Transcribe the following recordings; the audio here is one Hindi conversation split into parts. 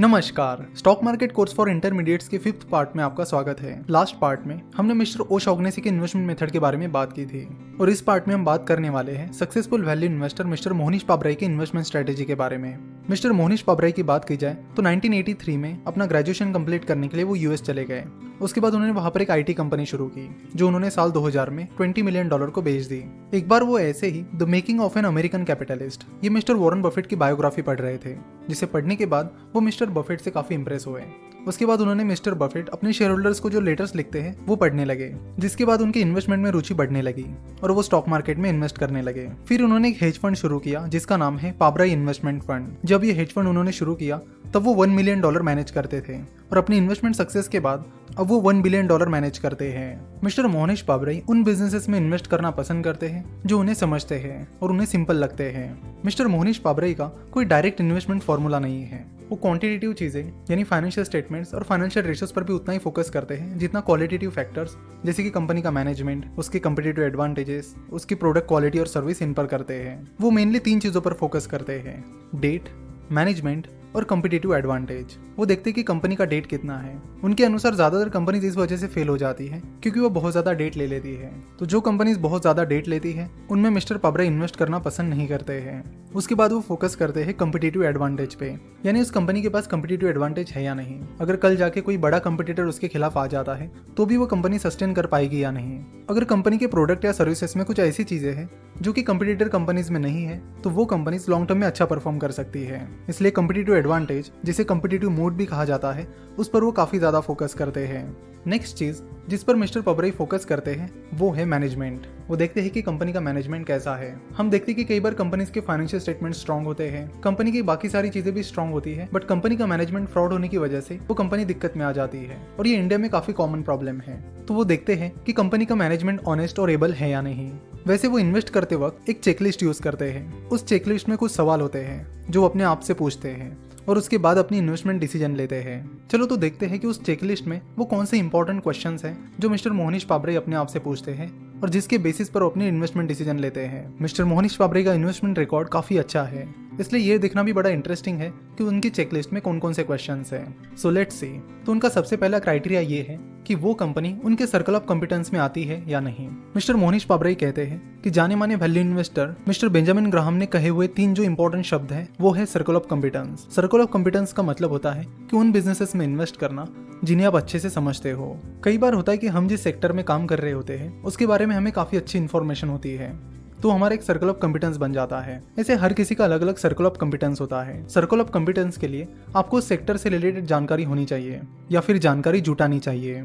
नमस्कार, stock market course for intermediates के 5th पार्ट में आपका स्वागत है। लास्ट पार्ट में हमने मिस्टर ओशॉग्नेसी के इन्वेस्टमेंट मेथड के बारे में बात की थी और इस पार्ट में हम बात करने वाले हैं successful value investor mister Mohnish Pabrai के इन्वेस्टमेंट स्ट्रेटेजी के बारे में। मिस्टर मोहनीश पाबराई की बात की जाए तो 1983 में अपना ग्रेजुएशन कंप्लीट करने के लिए वो यूएस चले गए। उसके बाद उन्होंने वहां पर एक आईटी कंपनी शुरू की जो उन्होंने साल 2000 में $20 मिलियन को बेच दी। एक बार वो ऐसे ही the making of an American capitalist ये मिस्टर वॉरेन बफेट की बायोग्राफी पढ़ रहे थे, जिसे पढ़ने के बाद वो मिस्टर बफेट से काफी इंप्रेस हुए। उसके बाद उन्होंने मिस्टर बफेट अपने शेयर होल्डर्स को जो लेटर्स लिखते हैं वो पढ़ने लगे, जिसके बाद उनके इन्वेस्टमेंट में रुचि बढ़ने लगी और वो स्टॉक मार्केट में इन्वेस्ट करने लगे। फिर उन्होंने एक हेज फंड शुरू किया जिसका नाम है पाबराई इन्वेस्टमेंट फंड। जब ये हेज फंड उन्होंने शुरू किया तब वो $1 मिलियन मैनेज करते थे और अपनी इन्वेस्टमेंट सक्सेस के बाद अब वो $1 बिलियन मैनेज करते हैं। मिस्टर मोहनीश पाबराई उन बिजनेसेस में इन्वेस्ट करना पसंद करते हैं जो उन्हें समझते हैं और उन्हें सिंपल लगते हैं। मिस्टर मोहनीश पाबराई का कोई डायरेक्ट इन्वेस्टमेंट फॉर्मूला नहीं है। वो क्वांटिटेटिव चीजें यानी फाइनेंशियल स्टेटमेंट्स और फाइनेंशियल रेशियोज पर भी उतना ही फोकस करते हैं जितना क्वालिटेटिव फैक्टर्स जैसे कि कंपनी का मैनेजमेंट, उसके कंपीटिटिव एडवांटेजेस, उसकी प्रोडक्ट क्वालिटी और सर्विस इन पर करते हैं। वो मेनली 3 चीजों पर फोकस करते हैं: डेट, मैनेजमेंट और कंपीटिटिव एडवांटेज। वो देखते हैं कि कंपनी का डेट कितना है। उनके अनुसार ज्यादातर कंपनीज इस वजह से फेल हो जाती है क्योंकि वो बहुत ज्यादा डेट ले लेती है। तो जो कंपनीज बहुत ज्यादा डेट लेती है उनमें मिस्टर पाबराई इन्वेस्ट करना पसंद नहीं करते हैं। उसके बाद वो फोकस करते हैं कंपीटिटिव एडवांटेज पे, यानी उस कंपनी के पास कंपीटिटिव एडवांटेज है या नहीं। अगर कल जाके कोई बड़ा कंपटीटर उसके खिलाफ आ जाता है तो भी वो कंपनी सस्टेन कर पाएगी या नहीं। अगर कंपनी के प्रोडक्ट या सर्विसेज में कुछ ऐसी चीजें हैं जो कि कंपटीटर कंपनीज में नहीं है तो वो कंपनीज लॉन्ग टर्म में अच्छा परफॉर्म कर सकती है। इसलिए कंपीटिटिव एडवांटेज, जिसे कंपीटिटिव मोड भी कहा जाता है, उस पर वो काफी ज्यादा फोकस करते हैं। नेक्स्ट चीज जिस पर मिस्टर पाबराई फोकस करते हैं वो है मैनेजमेंट। वो देखते हैं कि कंपनी का मैनेजमेंट कैसा है। हम देखते हैं कि कई बार कंपनीज के फाइनेंशियल स्टेटमेंट स्ट्रांग होते हैं, कंपनी की बाकी सारी चीजें भी स्ट्रांग होती है, बट कंपनी का मैनेजमेंट फ्रॉड होने की वजह से वो कंपनी दिक्कत में आ जाती है और ये इंडिया में काफी कॉमन प्रॉब्लम है। तो वो देखते हैं कि कंपनी का मैनेजमेंट ऑनेस्ट और एबल है या नहीं। वैसे वो इन्वेस्ट करते वक्त एक चेकलिस्ट यूज करते हैं। उस चेकलिस्ट में कुछ सवाल होते हैं जो अपने आप से पूछते हैं और उसके बाद अपनी इन्वेस्टमेंट डिसीजन लेते हैं। चलो तो देखते हैं कि उस चेकलिस्ट में वो कौन से इंपॉर्टेंट क्वेश्चंस हैं जो मिस्टर मोहनीश पाबराई अपने आप से पूछते हैं और जिसके बेसिस पर अपनी इन्वेस्टमेंट डिसीजन लेते हैं। मिस्टर मोहनीश पाबराई का इन्वेस्टमेंट रिकॉर्ड काफी अच्छा है, इसलिए ये देखना भी बड़ा इंटरेस्टिंग है कि उनकी चेकलिस्ट में कौन कौन से क्वेश्चंस हैं। So let's see. तो उनका सबसे पहला क्राइटेरिया ये है कि वो कंपनी उनके सर्कल ऑफ कॉम्पिटेंस में आती है या नहीं। मिस्टर मोहनीश पाबराई कहते हैं कि जाने माने value investor mister Benjamin Graham ने कहे हुए 3 जो इंपॉर्टेंट शब्द है वो है circle of competence. Circle of competence का मतलब होता है कि उन बिजनेसेस में इन्वेस्ट करना जिन्हें आप अच्छे से समझते हो। कई बार होता है कि हम जिस सेक्टर में काम कर रहे होते हैं उसके बारे में हमें काफी अच्छी इन्फॉर्मेशन होती है, तो हमारा एक सर्कल ऑफ कॉम्पिटेंस बन जाता है। ऐसे हर किसी का अलग अलग सर्कल ऑफ कॉम्पिटेंस होता है। सर्कल ऑफ कॉम्पिटेंस के लिए आपको उस सेक्टर से रिलेटेड जानकारी होनी चाहिए या फिर जानकारी जुटानी चाहिए।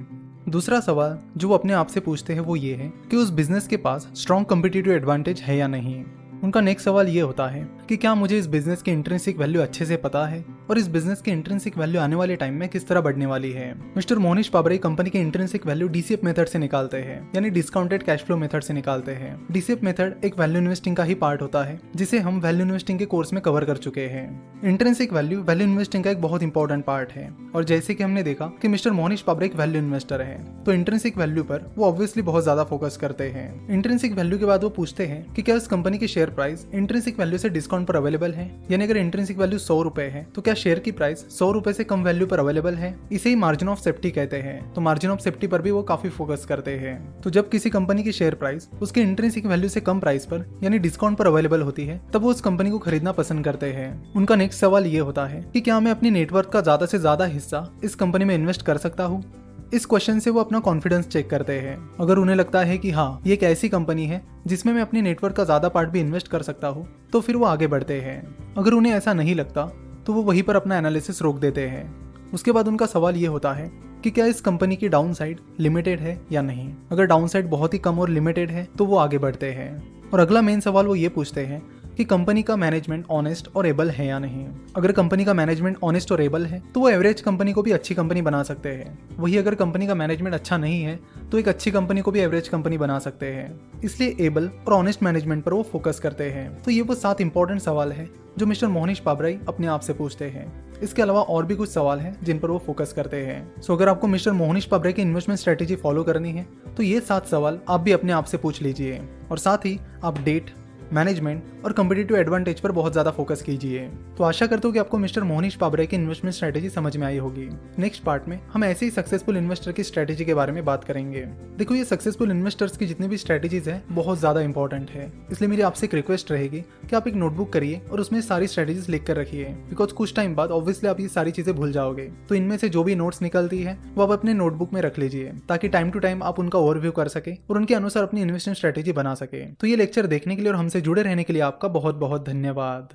दूसरा सवाल जो वो अपने आप से पूछते हैं वो ये है कि उस बिजनेस के पास स्ट्रॉन्ग कॉम्पिटिटिव एडवांटेज है या नहीं। उनका नेक्स्ट सवाल ये होता है कि क्या मुझे इस बिजनेस की इंट्रिंसिक वैल्यू अच्छे से पता है और इस बिजनेस की इंट्रिंसिक वैल्यू आने वाले टाइम में किस तरह बढ़ने वाली है। मिस्टर मोहनीश पाबराई कंपनी के इंट्रिंसिक वैल्यू डीसीएफ मेथड से निकालते हैं, यानी डिस्काउंटेड कैश फ्लो मेथड से निकालते हैं। डीसीएफ मेथड एक वैल्यू इन्वेस्टिंग का ही पार्ट होता है जिसे हम वैल्यू इन्वेस्टिंग के कोर्स में कवर कर चुके हैं। इंट्रिंसिक वैल्यू इन्वेस्टिंग का एक बहुत इंपॉर्टेंट पार्ट है और जैसे कि हमने देखा कि मिस्टर मोहनीश पाबराई एक वैल्यू इन्वेस्टर है तो इंट्रिंसिक वैल्यू पर वो ऑब्वियसली बहुत ज्यादा फोकस करते हैं। इंट्रिंसिक वैल्यू के बाद वो पूछते हैं कि क्या इस कंपनी की शेयर प्राइस इंट्रिंसिक वैल्यू से डिस्काउंट पर अवेलेबल है, यानी अगर इंट्रिंसिक वैल्यू 100 रुपए है तो क्या शेयर की प्राइस 100 रुपए से कम वैल्यू पर अवेलेबल है। इसे ही मार्जिन ऑफ सेफ्टी कहते हैं। तो मार्जिन ऑफ सेफ्टी पर भी वो काफी फोकस करते हैं। तो जब किसी कंपनी की शेयर प्राइस उसके इंट्रिंसिक वैल्यू से कम प्राइस पर यानी डिस्काउंट पर अवेलेबल होती है तब वो उस कंपनी को खरीदना पसंद करते हैं। उनका नेक्स्ट सवाल ये होता है कि क्या मैं अपनी नेटवर्क का ज्यादा से ज्यादा हिस्सा इस कंपनी में इन्वेस्ट कर सकता हूँ। इस क्वेश्चन से वो अपना कॉन्फिडेंस चेक करते हैं। अगर उन्हें लगता है कि हाँ ये एक ऐसी कंपनी है जिसमें मैं अपनी नेटवर्क का ज्यादा पार्ट भी इन्वेस्ट कर सकता हूँ तो फिर वो आगे बढ़ते हैं। अगर उन्हें ऐसा नहीं लगता तो वो वहीं पर अपना एनालिसिस रोक देते हैं। उसके बाद उनका सवाल ये होता है कि क्या इस कंपनी की डाउन साइड लिमिटेड है या नहीं। अगर डाउन साइड बहुत ही कम और लिमिटेड है तो वो आगे बढ़ते हैं। और अगला मेन सवाल वो ये पूछते हैं कि कंपनी का मैनेजमेंट ऑनेस्ट और एबल है या नहीं। अगर कंपनी का मैनेजमेंट ऑनेस्ट और एबल है तो वो एवरेज कंपनी को भी अच्छी कंपनी बना सकते हैं। वही अगर कंपनी का मैनेजमेंट अच्छा नहीं है तो एक अच्छी कंपनी को भी एवरेज कंपनी बना सकते हैं। इसलिए एबल और ऑनेस्ट मैनेजमेंट पर वो फोकस करते हैं। तो ये वो 7 इंपॉर्टेंट सवाल है जो मिस्टर मोहनीश पाबराई अपने आप से पूछते हैं। इसके अलावा और भी कुछ सवाल हैं जिन पर वो फोकस करते हैं। सो अगर आपको मिस्टर मोहनीश पाबराई की इन्वेस्टमेंट स्ट्रेटेजी फॉलो करनी है तो ये 7 सवाल आप भी अपने आप से पूछ लीजिए और साथ ही आप डेट, मैनेजमेंट और कम्पिटिटिव एडवांटेज पर बहुत ज्यादा फोकस कीजिए। तो आशा करता हूँ कि आपको मिस्टर मोहनीश पाबरे की इन्वेस्टमेंट स्ट्रेटेजी समझ में आई होगी। नेक्स्ट पार्ट में हम ऐसे ही सक्सेसफुल इन्वेस्टर की स्ट्रेटेजी के बारे में बात करेंगे। देखो, ये सक्सेसफुल इन्वेस्टर्स की जितनी भी स्ट्रेटेजीज है बहुत ज्यादा इंपॉर्टेंट है, इसलिए मेरी आपसे एक रिक्वेस्ट रहेगी कि आप एक नोटबुक करिए और उसमें सारी स्ट्रेटेजीज लिख कर रखिए, बिकॉज कुछ टाइम बाद ऑब्वियसली आप ये सारी चीजें भूल जाओगे। तो इनमें से जो भी नोट्स निकलती है वो आप अपने नोटबुक में रख लीजिए, ताकि टाइम टू टाइम आप उनका ओवरव्यू कर सके और उनके अनुसार अपनी इन्वेस्टमेंट स्ट्रेटेजी बना सके। तो ये लेक्चर देखने के लिए और हमसे जुड़े रहने के लिए आपका बहुत बहुत धन्यवाद।